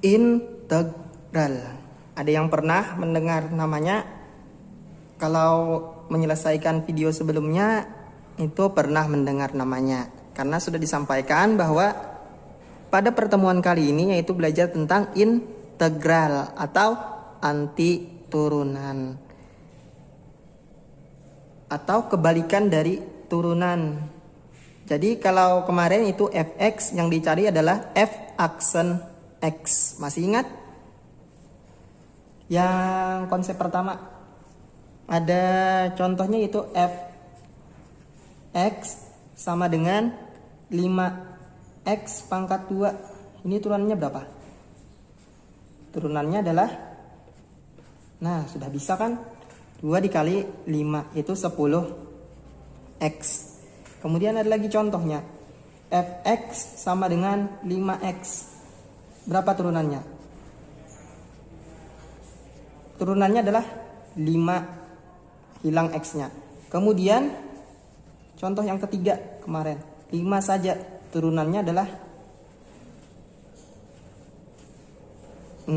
integral. Ada yang pernah mendengar namanya? Kalau menyelesaikan video sebelumnya itu pernah mendengar namanya, karena sudah disampaikan bahwa pada pertemuan kali ini yaitu belajar tentang integral atau anti turunan atau kebalikan dari turunan. Jadi kalau kemarin itu fx yang dicari adalah f aksen x. Masih ingat? Yang konsep pertama ada contohnya itu fx sama dengan 5x pangkat 2. Ini turunannya berapa? Turunannya adalah, nah sudah bisa kan? 2 dikali 5 itu 10x. Kemudian ada lagi contohnya. Fx sama dengan 5x. Berapa turunannya? Turunannya adalah 5, hilang x-nya. Kemudian contoh yang ketiga kemarin, 5 saja. Turunannya adalah 0.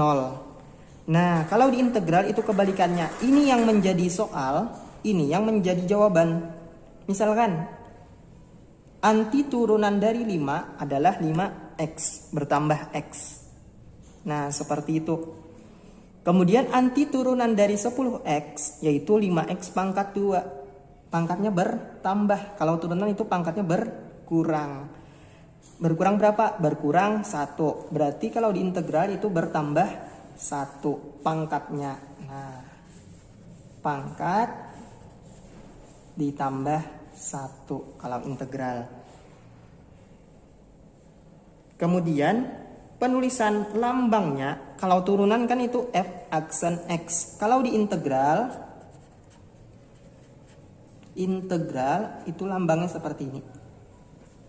Nah, kalau di integral itu kebalikannya. Ini yang menjadi soal, ini yang menjadi jawaban. Misalkan anti turunan dari 5 adalah 5x bertambah x. Nah, seperti itu. Kemudian anti turunan dari 10x yaitu 5x pangkat 2. Pangkatnya bertambah. Kalau turunan itu pangkatnya berkurang. Berkurang berapa? Berkurang 1. Berarti kalau di integral itu bertambah 1 pangkatnya. Nah, pangkat ditambah 1 kalau integral. Kemudian penulisan lambangnya, kalau turunan kan itu f aksen x. Kalau di integral itu lambangnya seperti ini.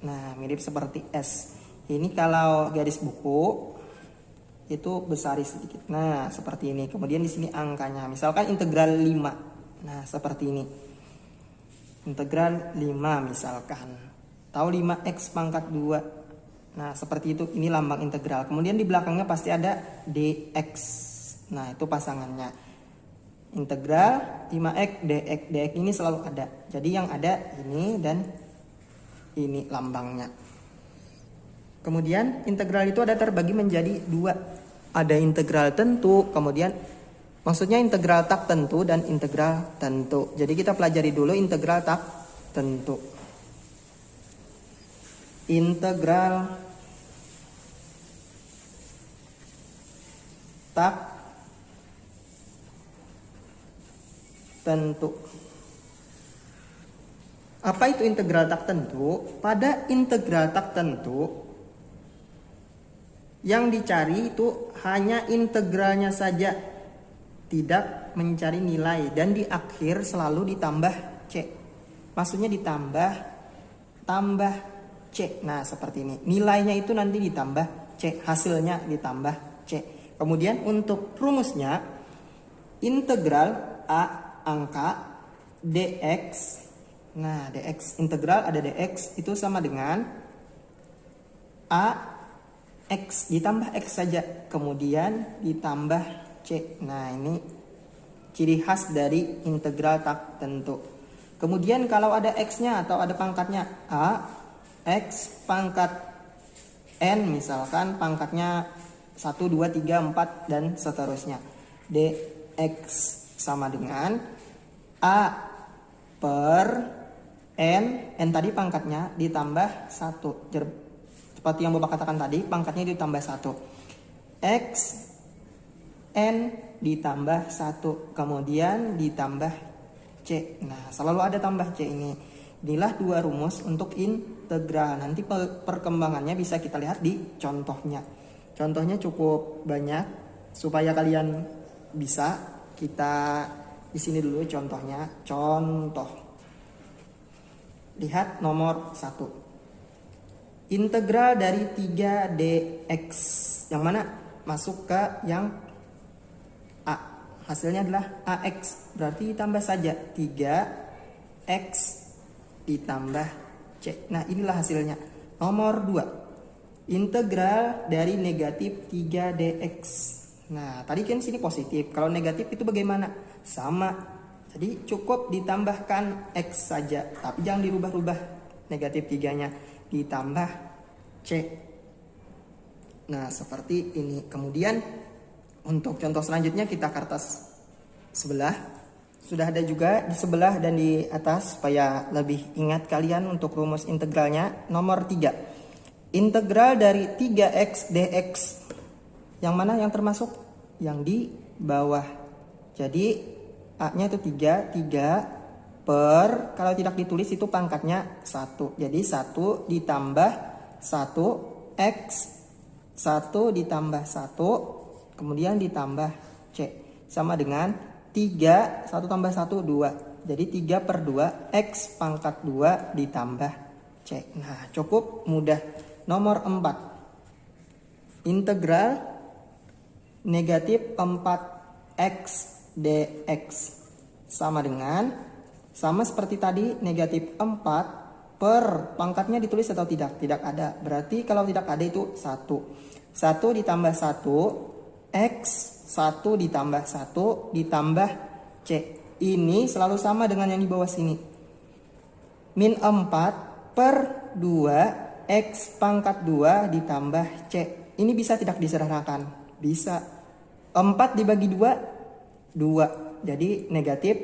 Nah, mirip seperti S. Ini kalau garis buku itu besar sedikit. Nah, seperti ini. Kemudian di sini angkanya. Misalkan integral 5. Nah, seperti ini. Integral 5 misalkan. Tahu 5x pangkat 2. Nah, seperti itu. Ini lambang integral. Kemudian di belakangnya pasti ada dx. Nah, itu pasangannya. Integral 5x dx. Dx ini selalu ada. Jadi yang ada ini dan ini lambangnya. Kemudian integral itu ada terbagi menjadi 2. Ada integral tentu, kemudian maksudnya integral tak tentu dan integral tentu. Jadi kita pelajari dulu integral tak tentu. Integral tak tentu. Apa itu integral tak tentu? Pada integral tak tentu, yang dicari itu hanya integralnya saja, tidak mencari nilai, dan di akhir selalu ditambah C. Maksudnya tambah C. Nah, seperti ini. Nilainya itu nanti ditambah C, hasilnya ditambah C. Kemudian untuk rumusnya, integral A angka dx. Nah, dx integral ada dx itu sama dengan A x ditambah x saja, kemudian ditambah C. Nah, ini ciri khas dari integral tak tentu. Kemudian kalau ada x-nya atau ada pangkatnya, A x pangkat n misalkan pangkatnya 1, 2, 3, 4 dan seterusnya. Dx sama dengan A per n tadi pangkatnya ditambah 1. Seperti yang Bapak katakan tadi, pangkatnya ditambah 1. X n ditambah 1, kemudian ditambah C. Nah, selalu ada tambah C ini. Inilah 2 rumus untuk integral. Nanti perkembangannya bisa kita lihat di contohnya. Contohnya cukup banyak supaya kalian bisa. Kita di sini dulu contohnya. Contoh. Lihat nomor 1. Integral dari 3 dx. Yang mana? Masuk ke yang A. Hasilnya adalah AX. Berarti ditambah saja 3x ditambah C. Nah, inilah hasilnya. Nomor 2. integral dari negatif 3dx. Nah, tadi kan sini positif. Kalau negatif itu bagaimana? Sama. Jadi cukup ditambahkan x saja, tapi jangan dirubah-rubah negatif 3-nya. Ditambah c. Nah, seperti ini. Kemudian untuk contoh selanjutnya kita kertas sebelah. Sudah ada juga di sebelah dan di atas supaya lebih ingat kalian untuk rumus integralnya. Nomor 3. Integral dari 3x dx. Yang mana yang termasuk? Yang di bawah. Jadi A-nya itu 3 per, kalau tidak ditulis itu pangkatnya 1. Jadi 1 ditambah 1 x, 1 ditambah 1, kemudian ditambah c. Sama dengan 3, 1 tambah 1, 2. Jadi 3 per 2, x pangkat 2 ditambah c. Nah, cukup mudah. Nomor 4. Integral negatif 4x dx. Sama dengan, sama seperti tadi, negatif 4 per, pangkatnya ditulis atau tidak? Tidak ada. Berarti kalau tidak ada itu 1. 1 ditambah 1, x, 1 ditambah 1 ditambah c. Ini selalu sama dengan yang di bawah sini. Min 4 per 2, x pangkat 2 ditambah c. Ini bisa tidak disederhanakan? Bisa. 4 dibagi 2, 2. Jadi negatif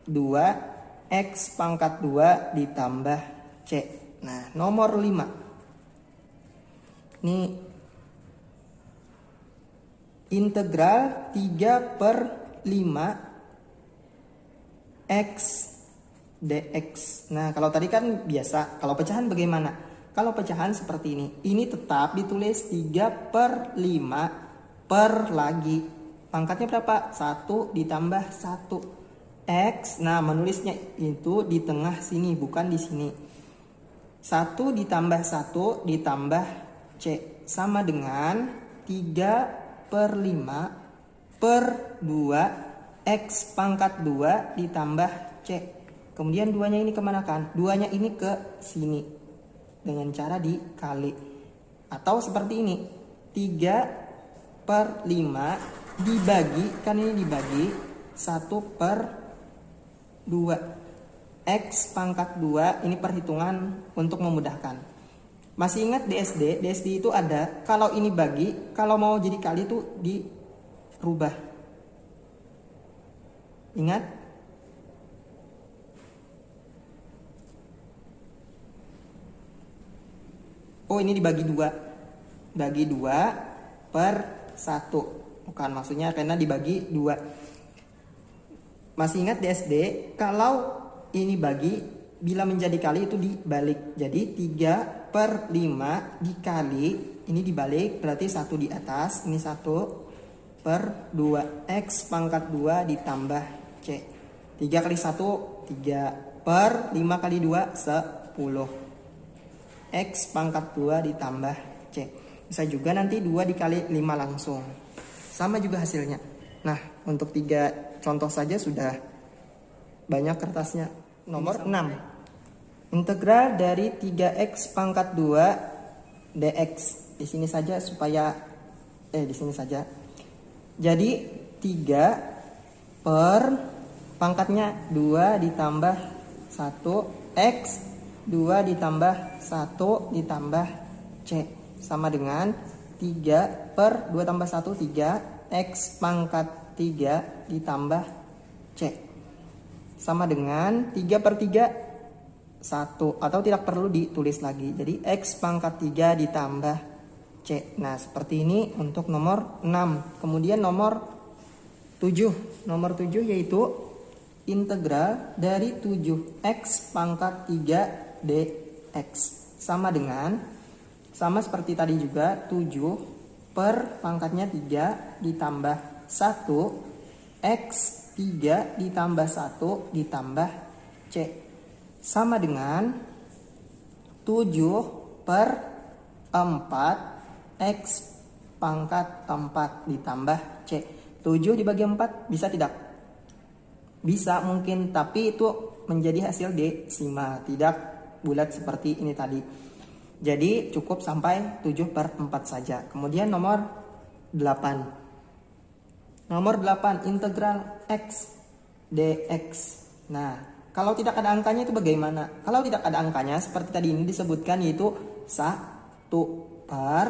2, x pangkat 2 ditambah c. Nah, nomor 5. Ini integral 3 per 5 x dx. Nah, kalau tadi kan biasa. Kalau pecahan bagaimana? Kalau pecahan seperti ini. Ini tetap ditulis 3 per 5 per lagi. Pangkatnya berapa? 1 ditambah 1. X, nah menulisnya itu di tengah sini, bukan di sini. 1 ditambah 1 ditambah c. Sama dengan 3 per 5 per 2, x pangkat 2 ditambah c. Kemudian 2-nya ini kemana kan? 2-nya ini ke sini. Dengan cara dikali. Atau seperti ini. 3 per 5 dibagi, kan ini dibagi 1 per 2, x pangkat 2. Ini perhitungan untuk memudahkan. Masih ingat DSD? DSD itu ada, kalau ini bagi, kalau mau jadi kali itu dirubah. Ingat? Oh, ini dibagi 2. Bagi 2 per 1. Bukan, maksudnya karena dibagi 2. Masih ingat DSD? Kalau ini bagi, bila menjadi kali itu dibalik. Jadi 3 per 5 dikali, ini dibalik, berarti 1 di atas. Ini 1 per 2. X pangkat 2 ditambah C. 3 kali 1, 3 per 5 kali 2, 10. X pangkat 2 ditambah C. Bisa juga nanti 2 dikali 5 langsung. Sama juga hasilnya. Nah, untuk 3 contoh saja sudah banyak kertasnya. Nomor 6. Integral dari 3x pangkat 2 dx. Di sini saja supaya di sini saja. Jadi 3 per pangkatnya 2 ditambah 1 x, 2 ditambah 1 ditambah c. Sama dengan 3 per 2 tambah 1, 3, x pangkat 3 ditambah c. Sama dengan 3 per 3, 1. Atau tidak perlu ditulis lagi. Jadi x pangkat 3 ditambah c. Nah, seperti ini untuk nomor 6. Kemudian nomor 7. Nomor 7 yaitu integral dari 7x pangkat 3 dx. Sama dengan, sama seperti tadi juga, 7 per pangkatnya 3 ditambah 1, x 3 ditambah 1 ditambah c. Sama dengan 7 per 4, x pangkat 4 ditambah c. 7 dibagi 4 bisa tidak? Bisa mungkin, tapi itu menjadi hasil desimal, tidak bulat seperti ini tadi. Jadi cukup sampai 7/4 saja. Kemudian nomor 8. Nomor 8 integral x dx. Nah, kalau tidak ada angkanya itu bagaimana? Kalau tidak ada angkanya seperti tadi ini disebutkan yaitu 1 per,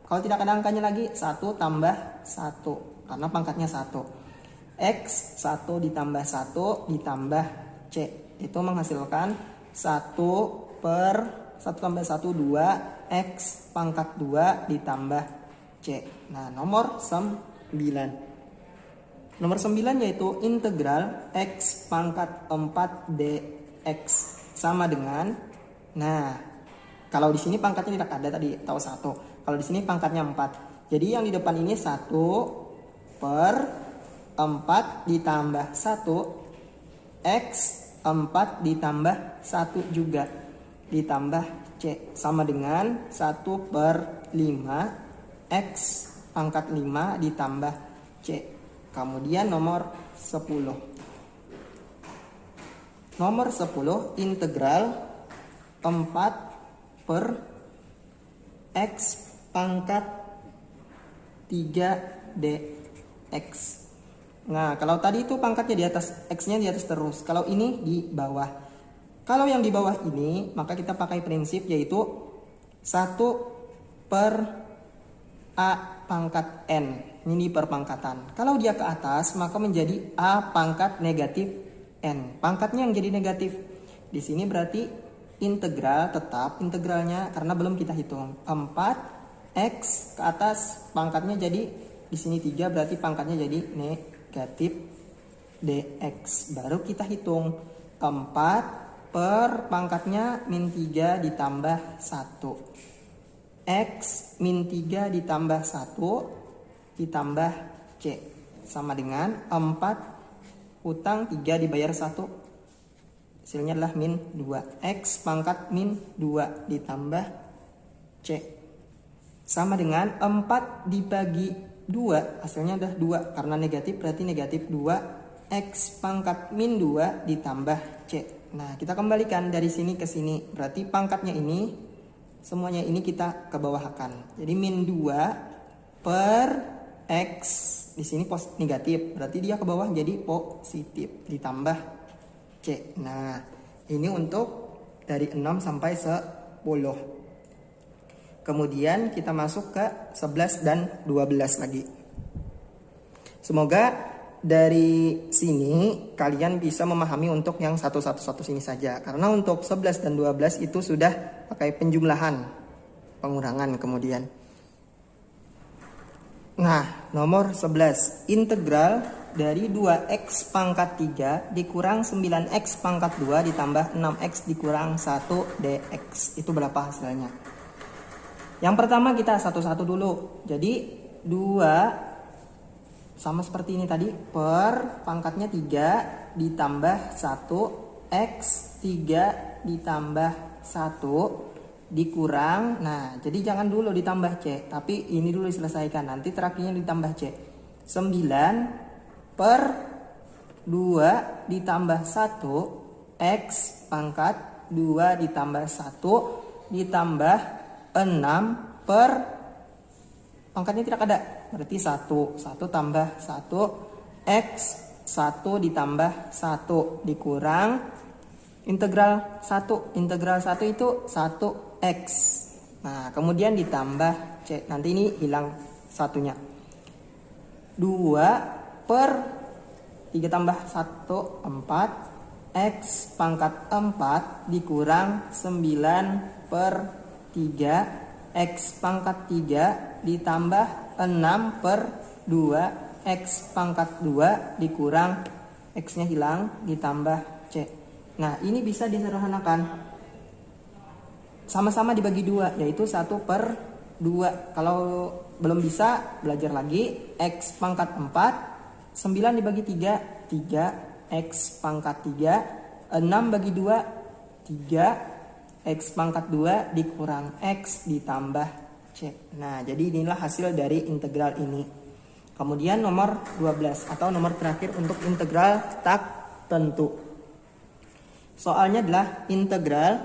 kalau tidak ada angkanya lagi 1 tambah 1 karena pangkatnya 1. X 1 ditambah 1 ditambah C itu menghasilkan 1 per 1 tambah 1 2 X pangkat 2 ditambah C. Nah, nomor 9. Nomor 9 yaitu integral X pangkat 4 dx sama dengan, nah kalau di sini pangkatnya tidak ada tadi, tahu 1. Kalau di sini pangkatnya 4. Jadi yang di depan ini 1 per 4 ditambah 1 X 4 ditambah 1 juga ditambah C sama dengan 1 per 5 X pangkat 5 ditambah C. Kemudian nomor 10. Nomor 10 integral 4 per X pangkat 3 dx. Nah, kalau tadi itu pangkatnya di atas, X-nya di atas terus. Kalau ini di bawah. Kalau yang di bawah ini, maka kita pakai prinsip yaitu 1 per A pangkat N. Ini perpangkatan. Kalau dia ke atas, maka menjadi A pangkat negatif N. Pangkatnya yang jadi negatif. Di sini berarti integral tetap integralnya karena belum kita hitung. 4 X ke atas pangkatnya jadi di sini 3 berarti pangkatnya jadi negatif dx. Baru kita hitung 4 per pangkatnya min 3 ditambah 1 X min 3 ditambah 1 ditambah C sama dengan 4 hutang 3 dibayar 1 hasilnya adalah min 2 X pangkat min 2 ditambah C sama dengan 4 dibagi 2 hasilnya adalah 2 karena negatif berarti negatif 2 X pangkat min 2 ditambah C. Nah, kita kembalikan dari sini ke sini berarti pangkatnya ini semuanya ini kita ke bawahkan. Jadi min 2 per X di sini negatif berarti dia ke bawah jadi positif ditambah C. Nah, ini untuk dari 6 sampai 10. Kemudian kita masuk ke 11 dan 12 lagi. Semoga dari sini kalian bisa memahami untuk yang 111 sini saja. Karena untuk 11 dan 12 itu sudah pakai penjumlahan, pengurangan kemudian. Nah, nomor 11. Integral dari 2x pangkat 3 dikurang 9x pangkat 2 ditambah 6x dikurang 1 dx. Itu berapa hasilnya? Yang pertama kita satu-satu dulu. Jadi 2 sama seperti ini tadi per pangkatnya 3 ditambah 1 X 3 ditambah 1 dikurang. Nah, jadi jangan dulu ditambah C, tapi ini dulu diselesaikan. Nanti terakhirnya ditambah C. 9 per 2 ditambah 1 X pangkat 2 ditambah 1 ditambah 6 per pangkatnya tidak ada berarti 1 tambah 1 X 1 ditambah 1 dikurang integral 1 itu 1 X. Nah, kemudian ditambah C, nanti ini hilang satunya. 2 per 3 tambah 1 4 X pangkat 4 dikurang 9 per 3 X pangkat 3 ditambah 6 per 2 X pangkat 2 dikurang X nya hilang ditambah C. Nah, ini bisa disederhanakan sama-sama dibagi 2 yaitu 1 per 2. Kalau belum bisa belajar lagi. X pangkat 4 9 dibagi 3 X pangkat 3 6 bagi 2 3 X pangkat 2 dikurang X ditambah C. Nah, jadi inilah hasil dari integral ini. Kemudian nomor 12 atau nomor terakhir untuk integral tak tentu. Soalnya adalah integral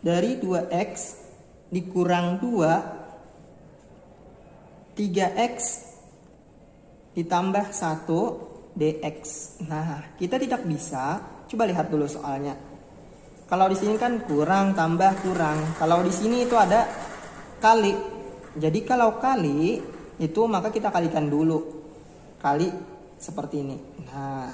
dari 2x dikurang 2, 3x ditambah 1 dx. Nah, kita tidak bisa, coba lihat dulu soalnya. Kalau di sini kan kurang tambah kurang. Kalau di sini itu ada kali. Jadi kalau kali itu maka kita kalikan dulu. Kali seperti ini. Nah,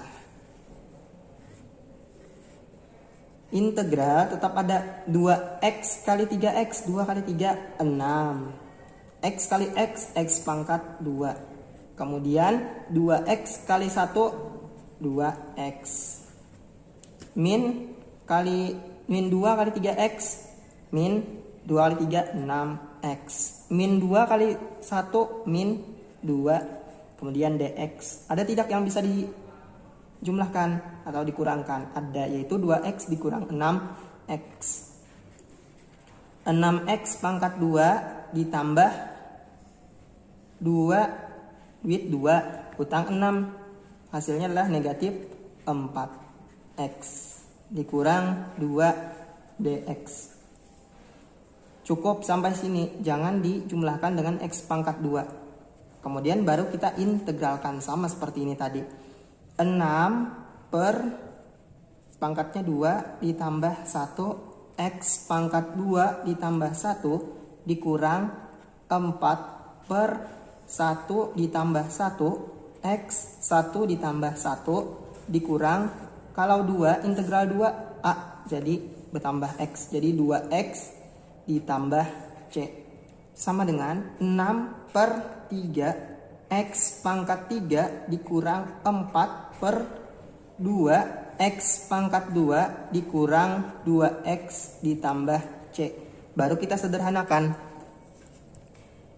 integral tetap ada 2x kali 3x, 2 kali 3, 6. X kali x, x pangkat 2. Kemudian 2x kali 1, 2x. Min 2 kali 3x, min 2 kali 3, 6x. Min 2 kali 1, min 2. Kemudian dx. Ada tidak yang bisa dijumlahkan atau dikurangkan? Ada, yaitu 2x dikurang 6x. 6x pangkat 2 ditambah 2 duit 2 utang 6. Hasilnya adalah negatif 4x dikurang 2 dx. Cukup sampai sini, jangan dijumlahkan dengan x pangkat 2. Kemudian baru kita integralkan sama seperti ini tadi. 6 per pangkatnya 2 ditambah 1 x pangkat 2 ditambah 1 dikurang 4 per 1 ditambah 1 x 1 ditambah 1 dikurang, kalau 2 integral 2 a, jadi bertambah x, jadi 2x ditambah c sama dengan 6 per 3 x pangkat 3 dikurang 4 per 2 x pangkat 2 dikurang 2x ditambah c. Baru kita sederhanakan.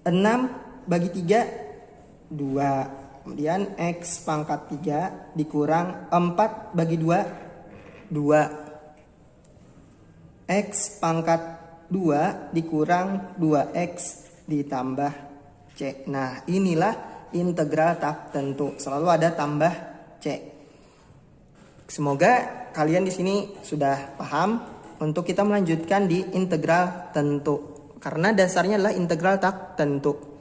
6 bagi 3 2. Kemudian x pangkat 3 dikurang 4 bagi 2 2. X pangkat 2 dikurang 2x ditambah c. Nah, inilah integral tak tentu. Selalu ada tambah c. Semoga kalian di sini sudah paham untuk kita melanjutkan di integral tentu. Karena dasarnya adalah integral tak tentu.